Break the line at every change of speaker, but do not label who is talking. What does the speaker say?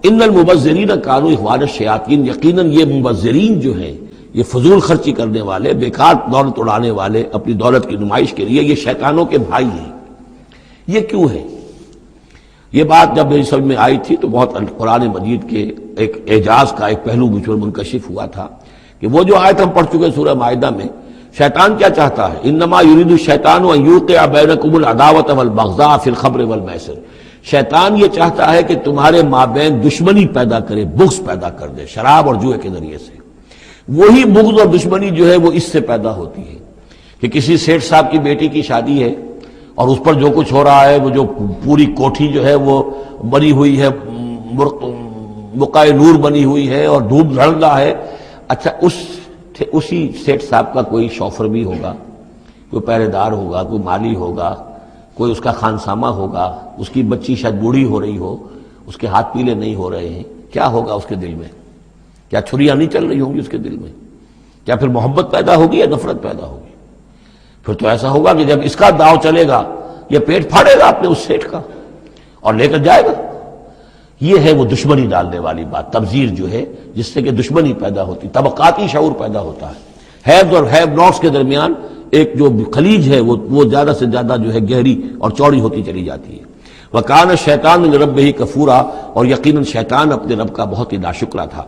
ان المبذرین کانوا اخوان الشیاطین، یقیناً یہ مبذرین جو ہیں، یہ فضول خرچی کرنے والے، بیکار دولت اڑانے والے اپنی دولت کی نمائش کے لیے، یہ شیطانوں کے بھائی ہیں۔ یہ کیوں ہے؟ یہ بات جب میری سمجھ میں آئی تھی تو بہت قرآن مجید کے ایک اعجاز کا ایک پہلو مجھ پر منکشف ہوا تھا کہ وہ جو آیت ہم پڑھ چکے سورہ مائدہ میں، شیطان کیا چاہتا ہے؟ انما یرید الشیطان ان یوقع بینکم العداوۃ والبغضاء فی الخمر والمیسر، شیطان یہ چاہتا ہے کہ تمہارے مابین دشمنی پیدا کرے، بغض پیدا کر دے شراب اور جوئے کے ذریعے سے۔ وہی بغض اور دشمنی جو ہے وہ اس سے پیدا ہوتی ہے کہ کسی سیٹھ صاحب کی بیٹی کی شادی ہے اور اس پر جو کچھ ہو رہا ہے، وہ جو پوری کوٹھی جو ہے وہ بنی ہوئی ہے، بقائے نور بنی ہوئی ہے اور دھوپ دھڑ رہا ہے۔ اچھا اسی سیٹھ صاحب کا کوئی شوفر بھی ہوگا، کوئی پہرے دار ہوگا، کوئی مالی ہوگا، کوئی اس کا خانسامہ ہوگا، اس کی بچی شاید بوڑھی ہو رہی ہو، اس کے ہاتھ پیلے نہیں ہو رہے ہیں، کیا ہوگا اس کے دل میں؟ کیا چھریاں نہیں چل رہی ہوں گی اس کے دل میں؟ کیا پھر محبت پیدا ہوگی یا نفرت پیدا ہوگی؟ پھر تو ایسا ہوگا کہ جب اس کا داؤ چلے گا یہ پیٹ پھاڑے گا اپنے اس سیٹ کا اور لے کر جائے گا۔ یہ ہے وہ دشمنی ڈالنے والی بات، تبذیر جو ہے، جس سے کہ دشمنی پیدا ہوتی، طبقاتی شعور پیدا ہوتا ہے، ہیوز اور ہیو ناٹس کے درمیان ایک جو خلیج ہے وہ زیادہ سے زیادہ جو ہے گہری اور چوڑی ہوتی چلی جاتی ہے۔ وَكَانَ الشَّيْطَانُ لِرَبِّهِ كَفُورًا، اور یقیناً شیطان اپنے رب کا بہت ہی ناشکرا تھا۔